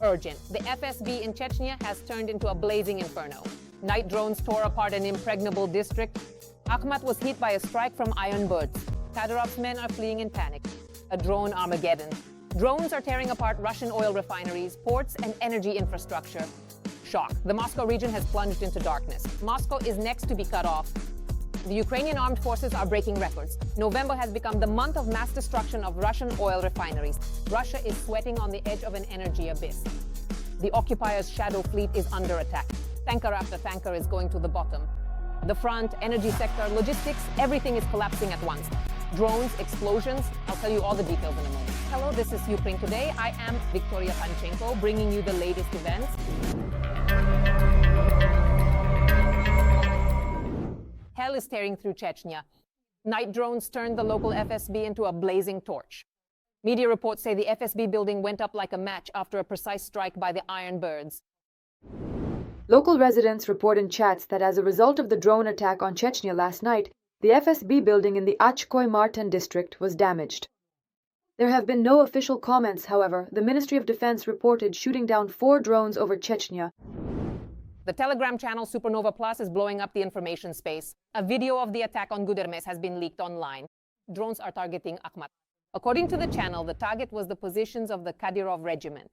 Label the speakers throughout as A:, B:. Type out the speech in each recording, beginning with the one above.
A: urgent. The FSB in Chechnya has turned into a blazing inferno. Night drones tore apart an impregnable district. Akhmat was hit by a strike from iron birds. Kadyrov's men are fleeing in panic. A drone Armageddon. Drones are tearing apart Russian oil refineries, ports, and energy infrastructure. Shock. The Moscow region has plunged into darkness. Moscow is next to be cut off. The Ukrainian armed forces are breaking records. November has become the month of mass destruction of Russian oil refineries. Russia is sweating on the edge of an energy abyss. The occupiers' shadow fleet is under attack. Tanker after tanker is going to the bottom. The front, energy sector, logistics, everything is collapsing at once. Drones, explosions, I'll tell you all the details in a moment. Hello, this is Ukraine Today. I am Victoria Panchenko, bringing you the latest events. Hell is tearing through Chechnya. Night drones turned the local FSB into a blazing torch. Media reports say the FSB building went up like a match after a precise strike by the iron birds.
B: Local residents report in chats that as a result of the drone attack on Chechnya last night, the FSB building in the Achkoy Martin district was damaged. There have been no official comments, however. The Ministry of Defense reported shooting down 4 drones over Chechnya.
A: The Telegram channel Supernova Plus is blowing up the information space. A video of the attack on Gudermes has been leaked online. Drones are targeting Akhmat. According to the channel, the target was the positions of the Kadyrov regiment.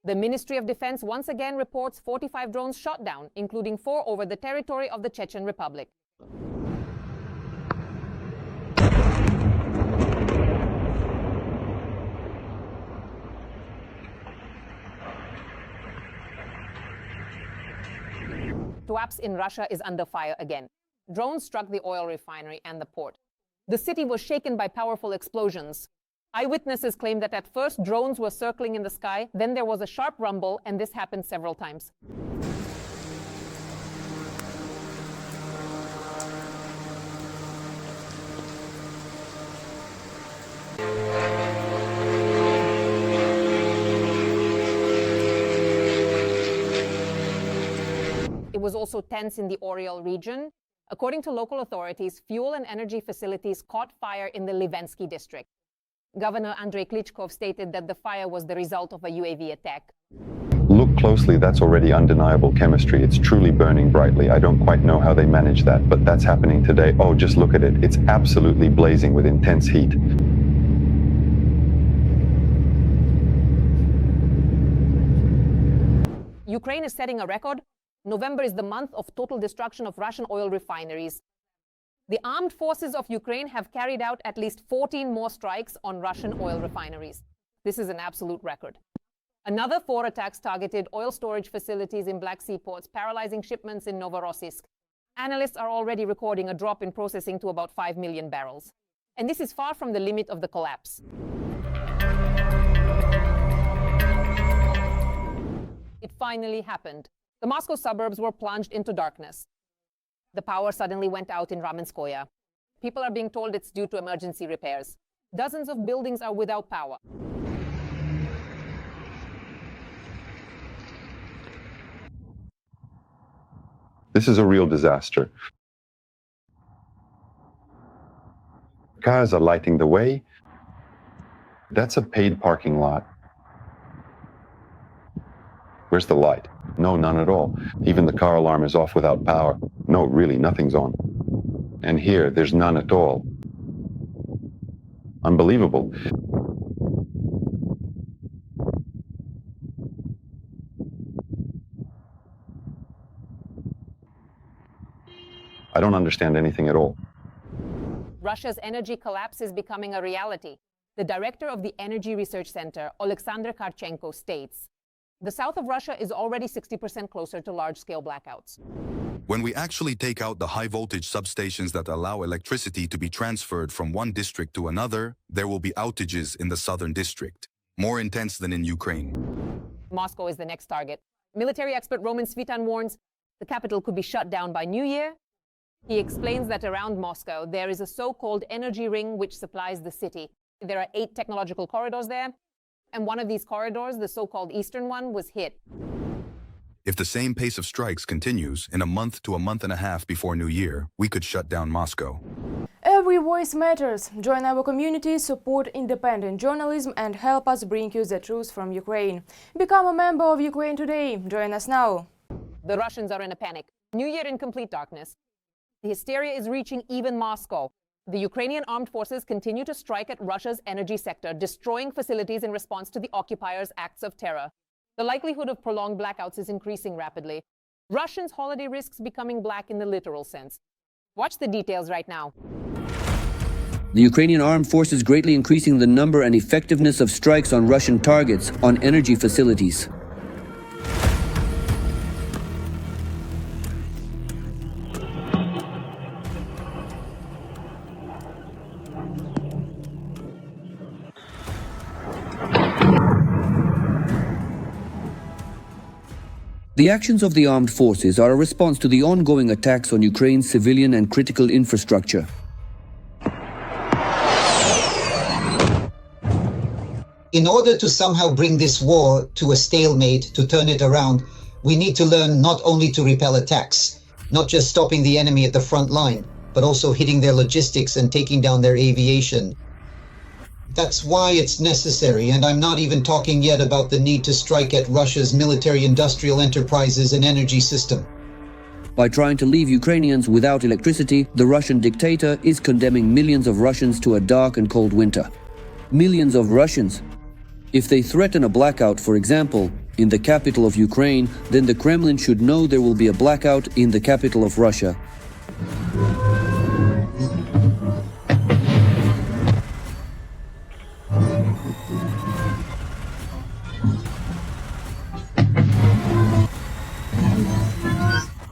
A: The Ministry of Defense once again reports 45 drones shot down, including 4 over the territory of the Chechen Republic. Tuapse in Russia is under fire again. Drones struck the oil refinery and the port. The city was shaken by powerful explosions. Eyewitnesses claim that at first drones were circling in the sky, then there was a sharp rumble, and this happened several times. It was also tense in the Oryol region. According to local authorities, fuel and energy facilities caught fire in the Livensky district. Governor Andrei Klitschko stated that the fire was the result of a UAV attack.
C: Look closely, that's already undeniable chemistry. It's truly burning brightly. I don't quite know how they manage that, but that's happening today. Oh, just look at it. It's absolutely blazing with intense heat.
A: Ukraine is setting a record. November is the month of total destruction of Russian oil refineries. The armed forces of Ukraine have carried out at least 14 more strikes on Russian oil refineries. This is an absolute record. Another 4 attacks targeted oil storage facilities in Black Sea ports, paralyzing shipments in Novorossiysk. Analysts are already recording a drop in processing to about 5 million barrels. And this is far from the limit of the collapse. It finally happened. The Moscow suburbs were plunged into darkness. The power suddenly went out in Ramenskoye. People are being told it's due to emergency repairs. Dozens of buildings are without power.
C: This is a real disaster. Cars are lighting the way. That's a paid parking lot. Where's the light? No, none at all. Even the car alarm is off without power. No, really, nothing's on. And here, there's none at all. Unbelievable. I don't understand anything at all.
A: Russia's energy collapse is becoming a reality. The director of the Energy Research Center, Alexander Karchenko, states, the south of Russia is already 60% closer to large-scale blackouts.
D: When we actually take out the high-voltage substations that allow electricity to be transferred from one district to another, there will be outages in the southern district, more intense than in Ukraine.
A: Moscow is the next target. Military expert Roman Svitan warns the capital could be shut down by New Year. He explains that around Moscow, there is a so-called energy ring which supplies the city. There are 8 technological corridors there, and one of these corridors, the so-called eastern one, was hit.
D: If the same pace of strikes continues, in a month to a month and a half before New Year, we could shut down Moscow.
B: Every
E: Every voice matters. Join our community, support independent journalism and help us bring you the truth from Ukraine. Become a member of Ukraine Today. Join us now.
A: The Russians are in a panic. New Year in complete darkness. The hysteria is reaching even Moscow. The Ukrainian armed forces continue to strike at Russia's energy sector, destroying facilities in response to the occupiers' acts of terror. The likelihood of prolonged blackouts is increasing rapidly. Russians' holiday risks becoming black in the literal sense. Watch the details right now.
F: The Ukrainian armed forces greatly increasing the number and effectiveness of strikes on Russian targets on energy facilities. The actions of the armed forces are a response to the ongoing attacks on Ukraine's civilian and critical infrastructure.
G: In order to somehow bring this war to a stalemate, to turn it around, we need to learn not only to repel attacks, not just stopping the enemy at the front line, but also hitting their logistics and taking down their aviation. That's why it's necessary, and I'm not even talking yet about the need to strike at Russia's military-industrial enterprises and energy system.
F: By trying to leave Ukrainians without electricity, the Russian dictator is condemning millions of Russians to a dark and cold winter. Millions of Russians. If they threaten a blackout, for example, in the capital of Ukraine, then the Kremlin should know there will be a blackout in the capital of Russia.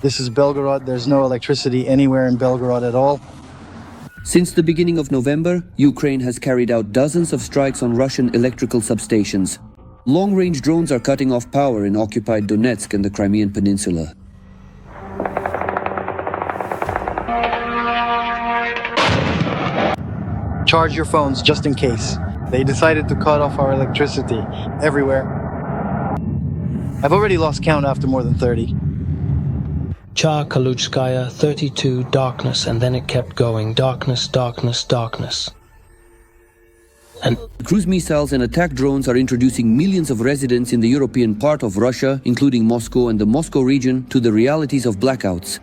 H: This is Belgorod. There's no electricity anywhere in Belgorod at all.
F: Since the beginning of November, Ukraine has carried out dozens of strikes on Russian electrical substations. Long-range drones are cutting off power in occupied Donetsk and the Crimean Peninsula.
H: Charge your phones just in case. They decided to cut off our electricity everywhere. I've already lost count after more than 30.
I: Cha Kaluchskaya, 32, darkness, and then it kept going. Darkness, darkness, darkness. And
F: cruise missiles and attack drones are introducing millions of residents in the European part of Russia, including Moscow and the Moscow region, to the realities of blackouts.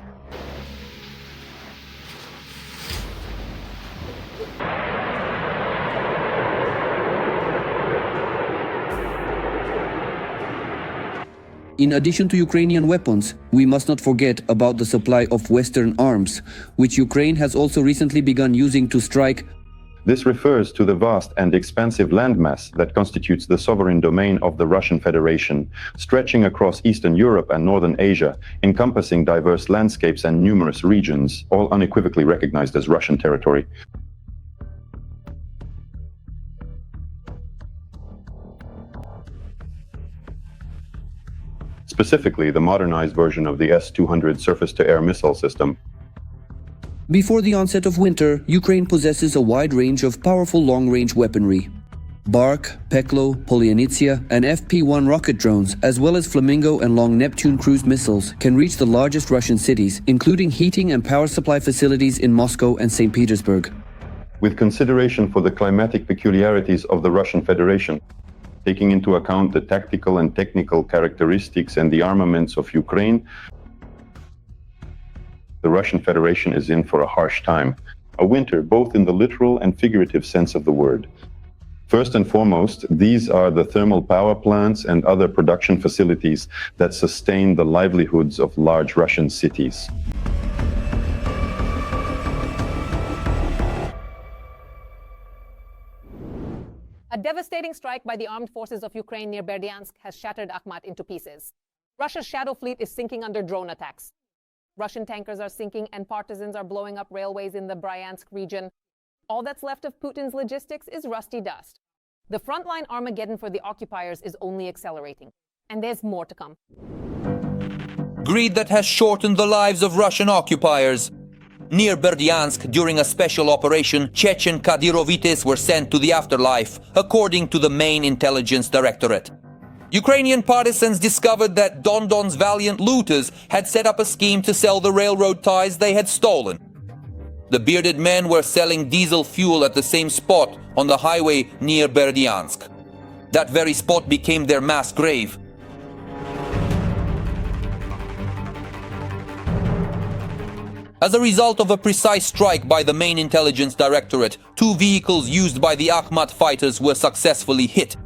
F: In addition to Ukrainian weapons, we must not forget about the supply of Western arms, which Ukraine has also recently begun using to strike.
C: This refers to the vast and expansive landmass that constitutes the sovereign domain of the Russian Federation, stretching across Eastern Europe and Northern Asia, encompassing diverse landscapes and numerous regions, all unequivocally recognized as Russian territory. Specifically, the modernized version of the S-200 surface-to-air missile system.
F: Before the onset of winter, Ukraine possesses a wide range of powerful long-range weaponry. Bark, Peklo, Polyanitsia, and FP-1 rocket drones, as well as Flamingo and Long Neptune cruise missiles, can reach the largest Russian cities, including heating and power supply facilities in Moscow and St. Petersburg.
C: With consideration for the climatic peculiarities of the Russian Federation, taking into account the tactical and technical characteristics and the armaments of Ukraine, the Russian Federation is in for a harsh time, a winter both in the literal and figurative sense of the word. First and foremost, these are the thermal power plants and other production facilities that sustain the livelihoods of large Russian cities.
A: A devastating strike by the armed forces of Ukraine near Berdiansk has shattered Akhmat into pieces. Russia's shadow fleet is sinking under drone attacks. Russian tankers are sinking and partisans are blowing up railways in the Berdiansk region. All that's left of Putin's logistics is rusty dust. The frontline Armageddon for the occupiers is only accelerating. And there's more to come.
J: Greed that has shortened the lives of Russian occupiers. Near Berdiansk, during a special operation, Chechen Kadyrovites were sent to the afterlife, according to the main intelligence directorate. Ukrainian partisans discovered that Don Don's valiant looters had set up a scheme to sell the railroad ties they had stolen. The bearded men were selling diesel fuel at the same spot on the highway near Berdiansk. That very spot became their mass grave. As a result of a precise strike by the main intelligence directorate, 2 vehicles used by the Akhmat fighters were successfully hit.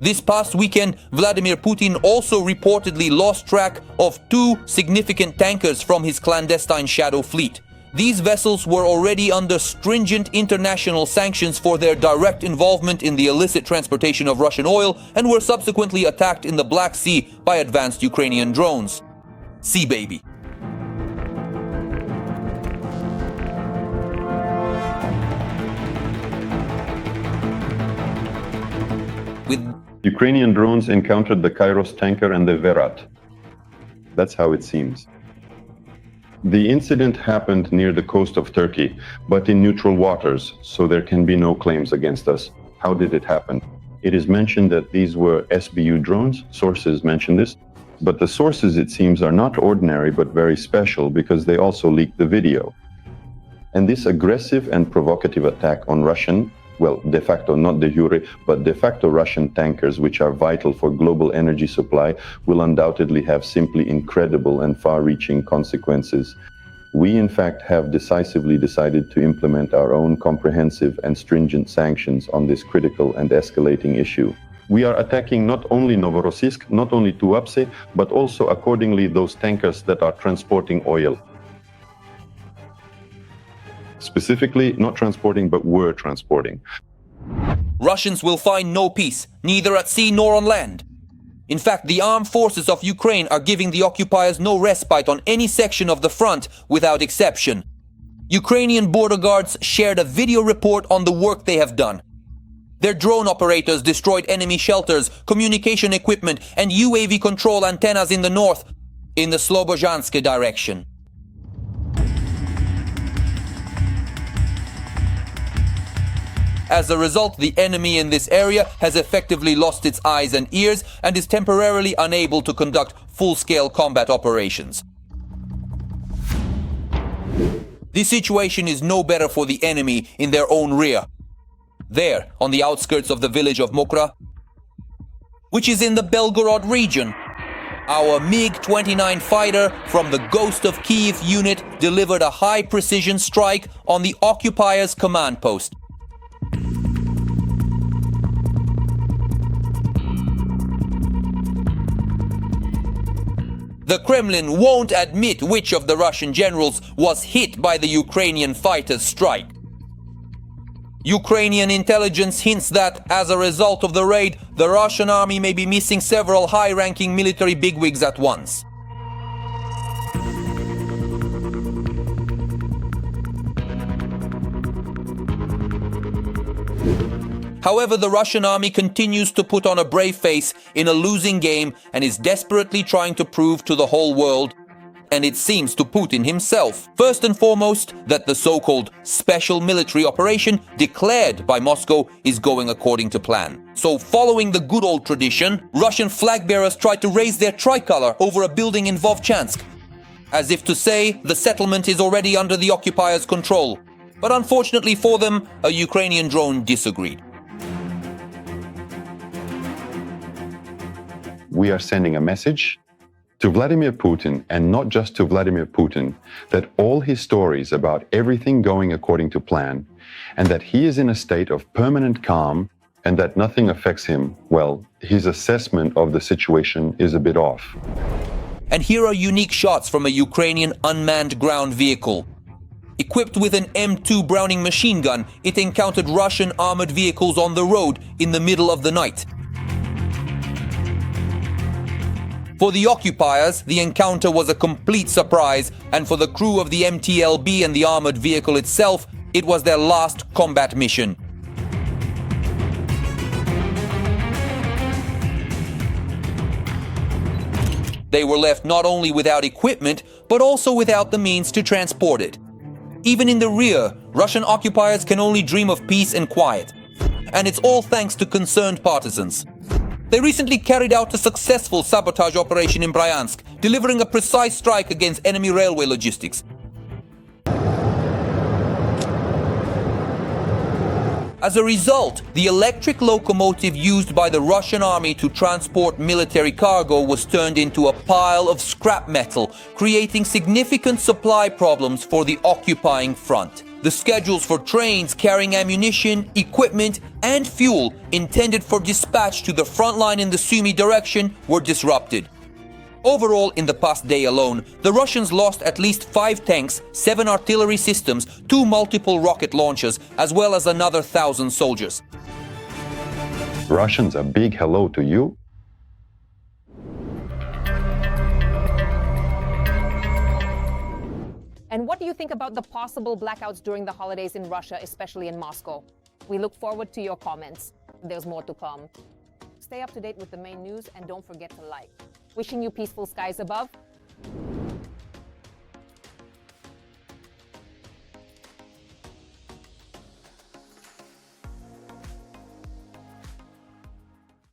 J: This past weekend, Vladimir Putin also reportedly lost track of 2 significant tankers from his clandestine shadow fleet. These vessels were already under stringent international sanctions for their direct involvement in the illicit transportation of Russian oil and were subsequently attacked in the Black Sea by advanced Ukrainian drones. Sea baby. With
C: Ukrainian drones encountered the Kairos tanker and the Verat. That's how it seems. The incident happened near the coast of Turkey, but in neutral waters, so there can be no claims against us. How did it happen? It is mentioned that these were SBU drones. Sources mention this. But the sources, it seems, are not ordinary, but very special because they also leaked the video. And this aggressive and provocative attack on Russian, well, de facto, not de jure, but de facto Russian tankers, which are vital for global energy supply, will undoubtedly have simply incredible and far-reaching consequences. We, in fact, have decisively decided to implement our own comprehensive and stringent sanctions on this critical and escalating issue. We are attacking not only Novorossiysk, not only Tuapse, but also accordingly those tankers that are transporting oil. Specifically, not transporting, but were transporting.
J: Russians will find no peace, neither at sea nor on land. In fact, the armed forces of Ukraine are giving the occupiers no respite on any section of the front without exception. Ukrainian border guards shared a video report on the work they have done. Their drone operators destroyed enemy shelters, communication equipment, and UAV control antennas in the north, in the Slobozhansk direction. As a result, the enemy in this area has effectively lost its eyes and ears and is temporarily unable to conduct full-scale combat operations. This situation is no better for the enemy in their own rear. There, on the outskirts of the village of Mokra, which is in the Belgorod region, our MiG-29 fighter from the Ghost of Kyiv unit delivered a high-precision strike on the occupiers' command post. The Kremlin won't admit which of the Russian generals was hit by the Ukrainian fighters' strike. Ukrainian intelligence hints that, as a result of the raid, the Russian army may be missing several high-ranking military bigwigs at once. However, the Russian army continues to put on a brave face in a losing game and is desperately trying to prove to the whole world, and it seems to Putin himself, first and foremost, that the so-called special military operation declared by Moscow is going according to plan. So, following the good old tradition, Russian flag bearers tried to raise their tricolor over a building in Vovchansk, as if to say the settlement is already under the occupiers' control. But unfortunately for them, a Ukrainian drone disagreed.
C: We are sending a message to Vladimir Putin, and not just to Vladimir Putin, that all his stories about everything going according to plan, and that he is in a state of permanent calm, and that nothing affects him, well, his assessment of the situation is a bit off.
J: And here are unique shots from a Ukrainian unmanned ground vehicle. Equipped with an M2 Browning machine gun, it encountered Russian armored vehicles on the road in the middle of the night. For the occupiers, the encounter was a complete surprise, and for the crew of the MTLB and the armored vehicle itself, it was their last combat mission. They were left not only without equipment, but also without the means to transport it. Even in the rear, Russian occupiers can only dream of peace and quiet. And it's all thanks to concerned partisans. They recently carried out a successful sabotage operation in Bryansk, delivering a precise strike against enemy railway logistics. As a result, the electric locomotive used by the Russian army to transport military cargo was turned into a pile of scrap metal, creating significant supply problems for the occupying front. The schedules for trains carrying ammunition, equipment, and fuel intended for dispatch to the front line in the Sumy direction were disrupted. Overall, in the past day alone, the Russians lost at least 5 tanks, 7 artillery systems, 2 multiple rocket launchers, as well as another 1,000 soldiers.
C: Russians, a big hello to you.
A: And what do you think about the possible blackouts during the holidays in Russia, especially in Moscow? We look forward to your comments. There's more to come. Stay up to date with the main news and don't forget to like. Wishing you peaceful skies above.